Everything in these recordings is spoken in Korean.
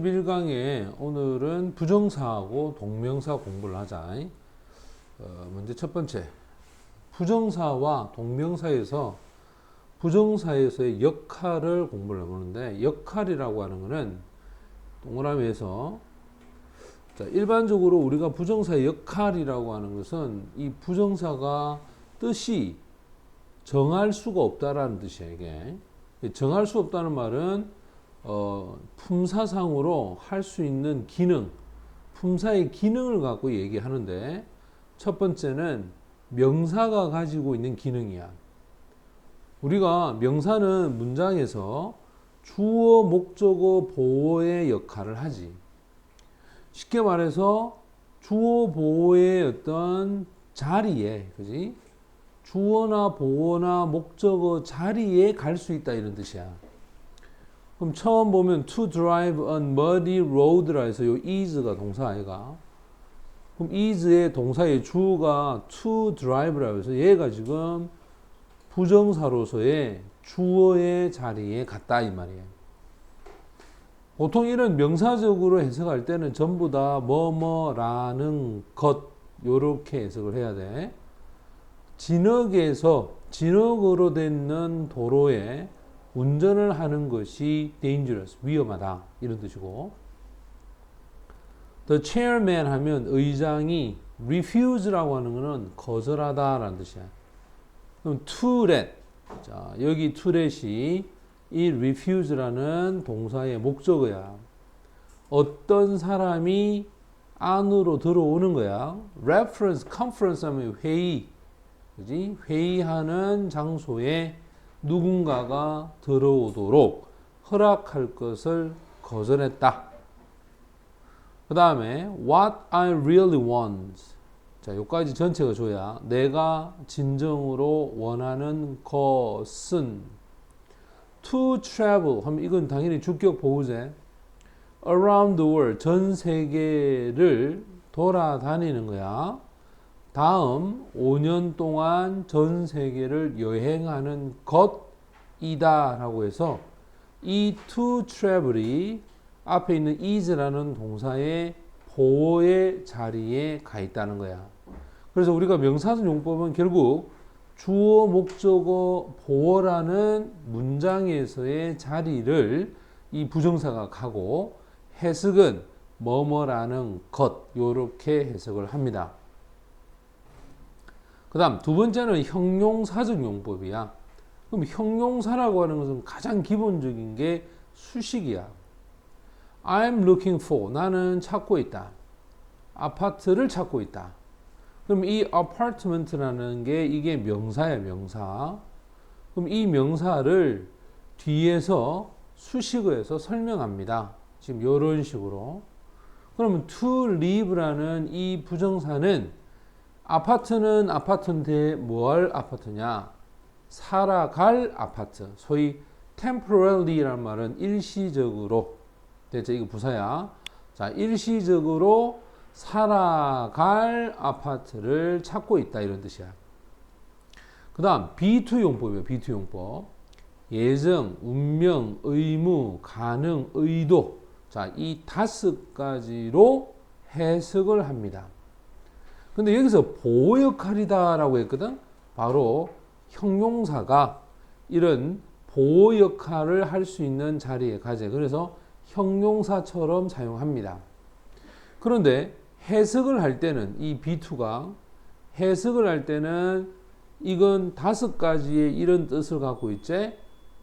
41강에 오늘은 부정사하고 동명사 공부를 하자. 먼저 첫 번째, 부정사와 동명사에서 부정사에서의 역할을 공부를 해보는데, 역할이라고 하는 것은 동그라미에서, 자, 일반적으로 우리가 부정사의 역할이라고 하는 것은 이 부정사가 뜻이 정할 수가 없다라는 뜻이야. 이게 정할 수 없다는 말은 품사상으로 할 수 있는 기능, 품사의 기능을 갖고 얘기하는데, 첫 번째는 명사가 가지고 있는 기능이야. 우리가 명사는 문장에서 주어, 목적어, 보어의 역할을 하지. 쉽게 말해서 주어, 보어의 어떤 자리에, 그지? 주어나 보어나 목적어 자리에 갈 수 있다, 이런 뜻이야. 그럼 처음 보면 to drive on muddy road라 해서 요 is가 동사 아이가. 그럼 is의 동사의 주어가 to drive라고 해서 얘가 지금 부정사로서의 주어의 자리에 갔다 이 말이에요. 보통 이런 명사적으로 해석할 때는 전부 다 뭐뭐라는 것 요렇게 해석을 해야 돼. 진흙에서 진흙으로 된 도로에 운전을 하는 것이 dangerous, 위험하다 이런 뜻이고, the chairman 하면 의장이 refuse라고 하는 것은 거절하다 라는 뜻이야. 그럼 to let, 자, 여기 to let이 이 refuse라는 동사의 목적어야. 어떤 사람이 안으로 들어오는 거야. reference, conference 하면 회의, 그지? 회의하는 장소에 누군가가 들어오도록 허락할 것을 거절했다. 그 다음에 what I really want. 자, 여기까지 전체가 줘야 내가 진정으로 원하는 것은 to travel 하면 이건 당연히 주격 보호제. around the world, 전 세계를 돌아다니는 거야. 다음 5년 동안 전 세계를 여행하는 것이다 라고 해서 이 to travel이 앞에 있는 is라는 동사의 보어의 자리에 가 있다는 거야. 그래서 우리가 명사적 용법은 결국 주어, 목적어, 보어라는 문장에서의 자리를 이 부정사가 가고, 해석은 뭐뭐라는 것 요렇게 해석을 합니다. 그 다음 두 번째는 형용사적 용법이야. 그럼 형용사라고 하는 것은 가장 기본적인 게 수식이야. I'm looking for, 나는 찾고 있다. 아파트를 찾고 있다. 그럼 이 apartment라는 게 이게 명사야, 명사. 그럼 이 명사를 뒤에서 수식어 해서 설명합니다. 지금 이런 식으로. 그러면 to live라는 이 부정사는 아파트는 아파트인데 뭘 아파트냐? 살아갈 아파트. 소위 temporarly라는 말은 일시적으로. 대체 이거 부사야. 자, 일시적으로 살아갈 아파트를 찾고 있다 이런 뜻이야. 그 다음 B2 용법이에요. B2 용법. 예정, 운명, 의무, 가능, 의도. 자, 이 5가지로 해석을 합니다. 근데 여기서 보호 역할이다 라고 했거든. 바로 형용사가 이런 보호 역할을 할 수 있는 자리에 가재. 그래서 형용사처럼 사용합니다. 그런데 해석을 할 때는 이 B2가 해석을 할 때는 이건 5가지의 이런 뜻을 갖고 있지.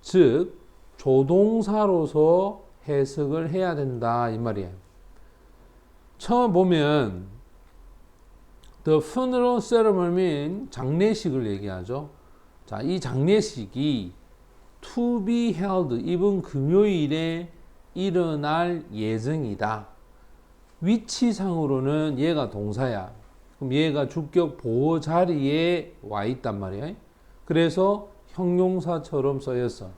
즉 조동사로서 해석을 해야 된다 이 말이에요. 처음 보면 The funeral ceremony, 장례식을 얘기하죠. 자, 이 장례식이 to be held, 이번 금요일에 일어날 예정이다. 위치상으로는 얘가 동사야. 그럼 얘가 주격 보호 자리에 와 있단 말이야. 그래서 형용사처럼 쓰였어.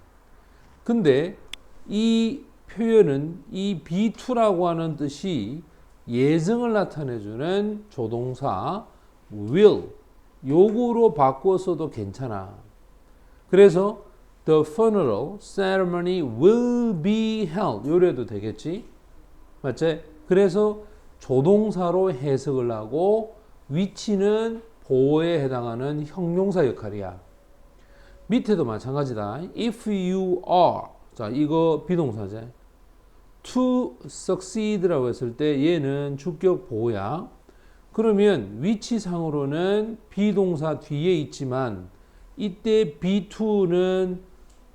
근데 이 표현은 이 be2라고 하는 뜻이 예정을 나타내주는 조동사 will, 요구로 바꿔서도 괜찮아. 그래서 the funeral ceremony will be held 요래도 되겠지. 맞지? 그래서 조동사로 해석을 하고 위치는 보호에 해당하는 형용사 역할이야. 밑에도 마찬가지다. If you are, 자 이거 비동사제. To succeed라고 했을 때 얘는 주격 보호야. 그러면 위치상으로는 비동사 뒤에 있지만 이때 be2는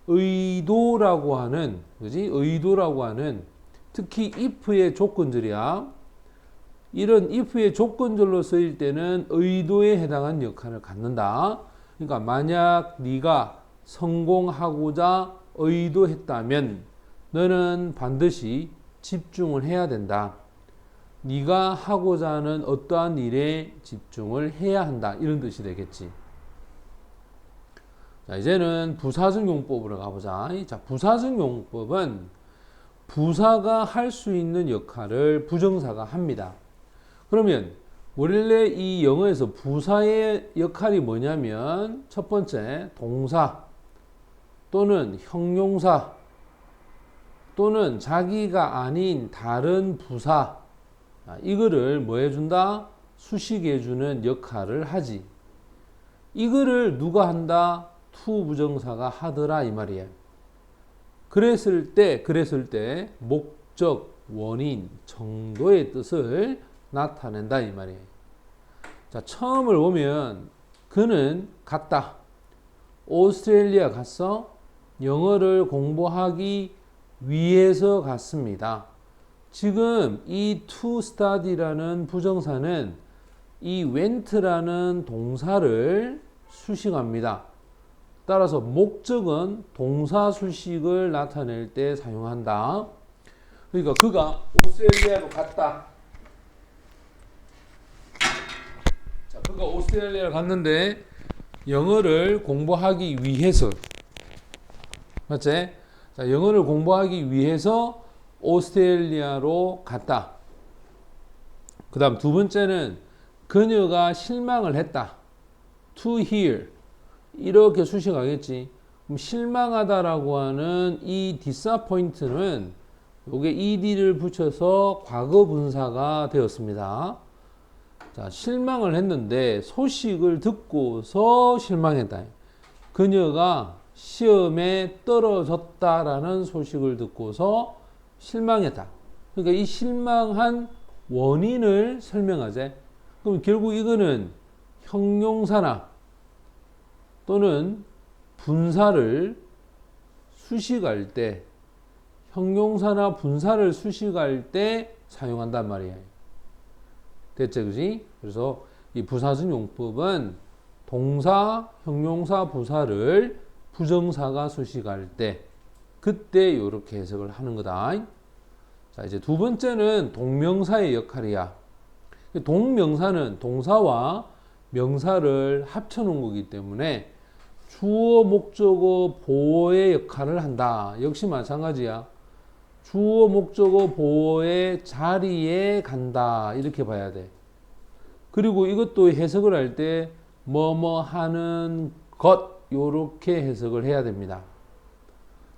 의도라고 하는, 그지? 의도라고 하는 특히 if의 조건절이야. 이런 if의 조건절로 쓰일 때는 의도에 해당한 역할을 갖는다. 그러니까 만약 네가 성공하고자 의도했다면 너는 반드시 집중을 해야 된다. 네가 하고자 하는 어떠한 일에 집중을 해야 한다. 이런 뜻이 되겠지. 자, 이제는 부사적 용법으로 가보자. 자, 부사적 용법은 부사가 할 수 있는 역할을 부정사가 합니다. 그러면 원래 이 영어에서 부사의 역할이 뭐냐면 첫 번째 동사 또는 형용사 또는 자기가 아닌 다른 부사, 이거를 뭐 해준다? 수식해주는 역할을 하지. 이거를 누가 한다? to 부정사가 하더라 이 말이에요. 그랬을 때 목적, 원인, 정도의 뜻을 나타낸다 이 말이에요. 자, 처음을 보면 그는 갔다. 오스트레일리아 갔어. 영어를 공부하기 위해서 갔습니다. 지금 이 to study라는 부정사는 이 went라는 동사를 수식합니다. 따라서 목적은 동사 수식을 나타낼 때 사용한다. 그러니까 그가 오스트레일리아로 갔다. 자, 그가 오스트레일리아로 갔는데 영어를 공부하기 위해서, 맞지? 자, 영어를 공부하기 위해서 오스트레일리아로 갔다. 그 다음 두 번째는 그녀가 실망을 했다. to hear. 이렇게 수식하겠지. 그럼 실망하다라고 하는 이 disappoint는 요게 ed를 붙여서 과거 분사가 되었습니다. 자, 실망을 했는데 소식을 듣고서 실망했다. 그녀가 시험에 떨어졌다라는 소식을 듣고서 실망했다. 그러니까 이 실망한 원인을 설명하재. 그럼 결국 이거는 형용사나 또는 분사를 수식할 때, 형용사나 분사를 수식할 때 사용한단 말이야. 됐지, 그지? 그래서 이 부사적 용법은 동사, 형용사, 부사를 부정사가 수식할 때 그때 이렇게 해석을 하는 거다. 자, 이제 두 번째는 동명사의 역할이야. 동명사는 동사와 명사를 합쳐 놓은 거기 때문에 주어, 목적어, 보어의 역할을 한다. 역시 마찬가지야. 주어, 목적어, 보어의 자리에 간다. 이렇게 봐야 돼. 그리고 이것도 해석을 할 때 뭐뭐 하는 것 요렇게 해석을 해야 됩니다.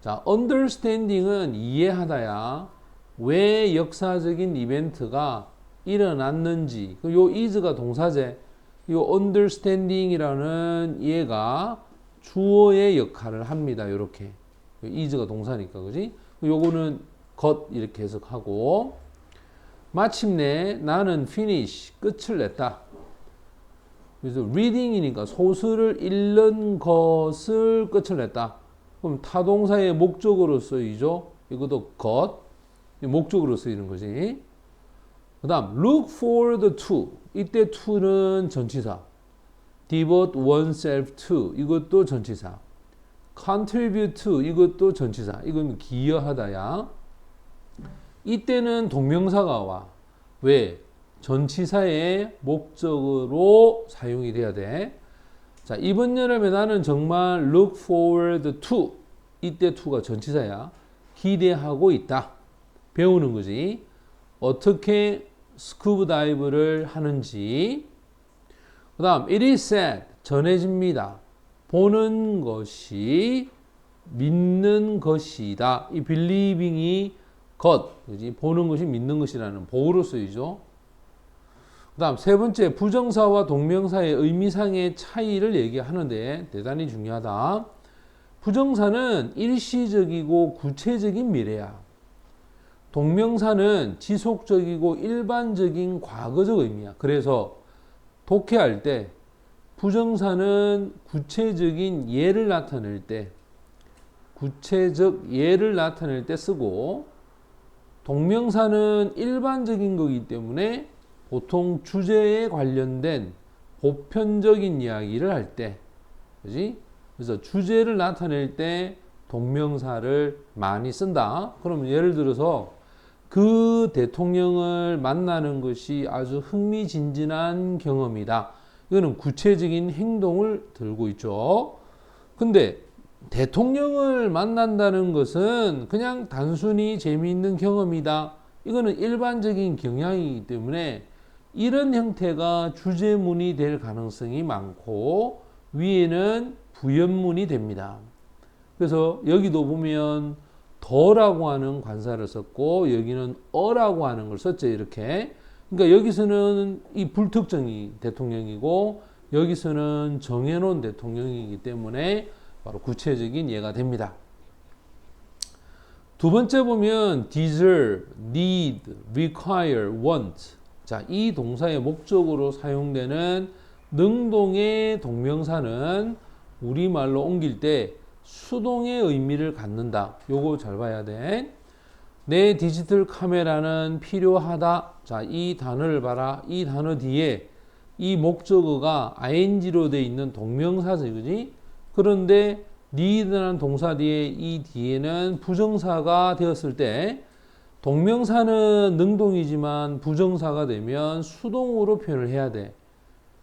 자, understanding은 이해하다야. 왜 역사적인 이벤트가 일어났는지. 요 is가 동사제. 요 understanding이라는 얘가 주어의 역할을 합니다. 요렇게. is가 동사니까, 그지? 요거는 것 이렇게 해석하고. 마침내 나는 finish, 끝을 냈다. 그래서 reading이니까 소설을 읽는 것을 끝을 냈다. 그럼 타동사의 목적으로 쓰이죠. 이것도 것, 목적으로 쓰이는 거지. 그 다음 look forward to, 이때 to는 전치사. devote oneself to, 이것도 전치사. contribute to, 이것도 전치사. 이건 기여하다야. 이때는 동명사가 와. 왜? 전치사의 목적으로 사용이 돼야 돼. 자, 이번 여름에 나는 정말 look forward to, 이때 to가 전치사야. 기대하고 있다. 배우는 거지. 어떻게 스쿠버 다이브를 하는지. 그 다음 it is said, 전해집니다. 보는 것이 믿는 것이다. 이 believing이 것, 그지? 보는 것이 믿는 것이라는 보호로 쓰이죠. 그 다음 세 번째, 부정사와 동명사의 의미상의 차이를 얘기하는데 대단히 중요하다. 부정사는 일시적이고 구체적인 미래야. 동명사는 지속적이고 일반적인 과거적 의미야. 그래서 독해할 때 부정사는 구체적인 예를 나타낼 때, 구체적 예를 나타낼 때 쓰고, 동명사는 일반적인 거기 때문에 보통 주제에 관련된 보편적인 이야기를 할 때, 그지? 그래서 주제를 나타낼 때 동명사를 많이 쓴다. 그러면 예를 들어서 그 대통령을 만나는 것이 아주 흥미진진한 경험이다. 이거는 구체적인 행동을 들고 있죠. 근데 대통령을 만난다는 것은 그냥 단순히 재미있는 경험이다. 이거는 일반적인 경향이기 때문에 이런 형태가 주제문이 될 가능성이 많고 위에는 부연문이 됩니다. 그래서 여기도 보면 더라고 하는 관사를 썼고 여기는 어라고 하는 걸 썼죠. 이렇게. 그러니까 여기서는 이 불특정이 대통령이고 여기서는 정해놓은 대통령이기 때문에 바로 구체적인 예가 됩니다. 두 번째 보면 deserve, need, require, want. 자, 이 동사의 목적으로 사용되는 능동의 동명사는 우리말로 옮길 때 수동의 의미를 갖는다. 요거 잘 봐야 돼. 내 디지털 카메라는 필요하다. 자, 이 단어를 봐라. 이 단어 뒤에 이 목적어가 ing로 돼 있는 동명사지, 그지? 그런데 need라는 동사 뒤에 이 뒤에는 부정사가 되었을 때 동명사는 능동이지만 부정사가 되면 수동으로 표현을 해야 돼.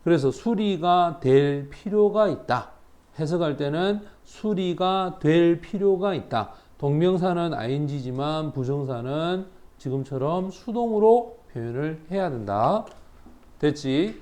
그래서 수리가 될 필요가 있다. 해석할 때는 수리가 될 필요가 있다. 동명사는 ing지만 부정사는 지금처럼 수동으로 표현을 해야 된다. 됐지?